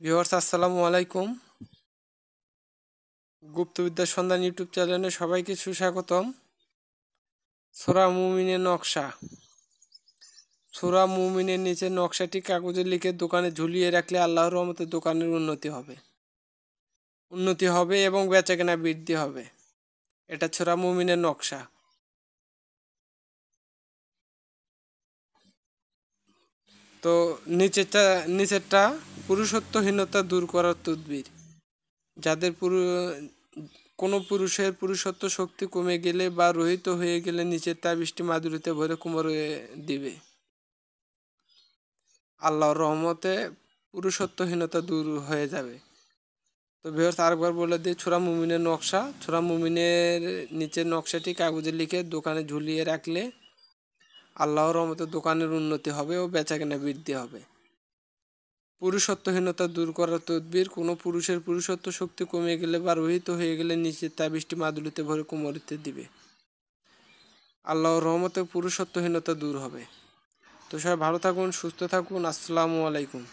Viewers আসসালামু আলাইকুম। গুপ্তবিদ্যার সন্ধান ইউটিউব চ্যানেলে সবাইকে সুস্বাগতম। সূরা মুমিনের নকশা। সূরা মুমিনের নিচে নকশাটি কাগজে লিখে দোকানে ঝুলিয়ে রাখলে আল্লাহর রহমতে দোকানের উন্নতি হবে এবং বেচাকেনা বৃদ্ধি হবে। এটা সূরা মুমিনের নকশা। তো নিচেরটা পুরুষত্বহীনতা দূর করার তদবির। যাদের কোনো পুরুষের পুরুষত্ব শক্তি কমে গেলে বা রহিত হয়ে গেলে নিচের তাবিজটি মাদুরিতে ভরে কোমরে দিবে। আল্লাহর রহমতে পুরুষত্বহীনতা দূর হয়ে যাবে। তো ভিউয়ার্স আরেকবার বলে দিই, সূরা মুমিনের নকশা। সূরা মুমিনের নিচের নকশাটি কাগজে লিখে দোকানে ঝুলিয়ে রাখলে আল্লাহর রহমতে দোকানের উন্নতি হবে ও বেচাকেনা বৃদ্ধি হবে। পুরুষত্বহীনতা দূর করার তদবির। কোনো পুরুষের পুরুষত্ব শক্তি কমে গেলে বা রহিত হয়ে গেলে নিচের তাবিজটি মাদুলিতে ভরে কোমরিতে দিবে। আল্লাহর রহমতে পুরুষত্বহীনতা দূর হবে। তো সবাই ভালো থাকুন, সুস্থ থাকুন। আসসালামু আলাইকুম।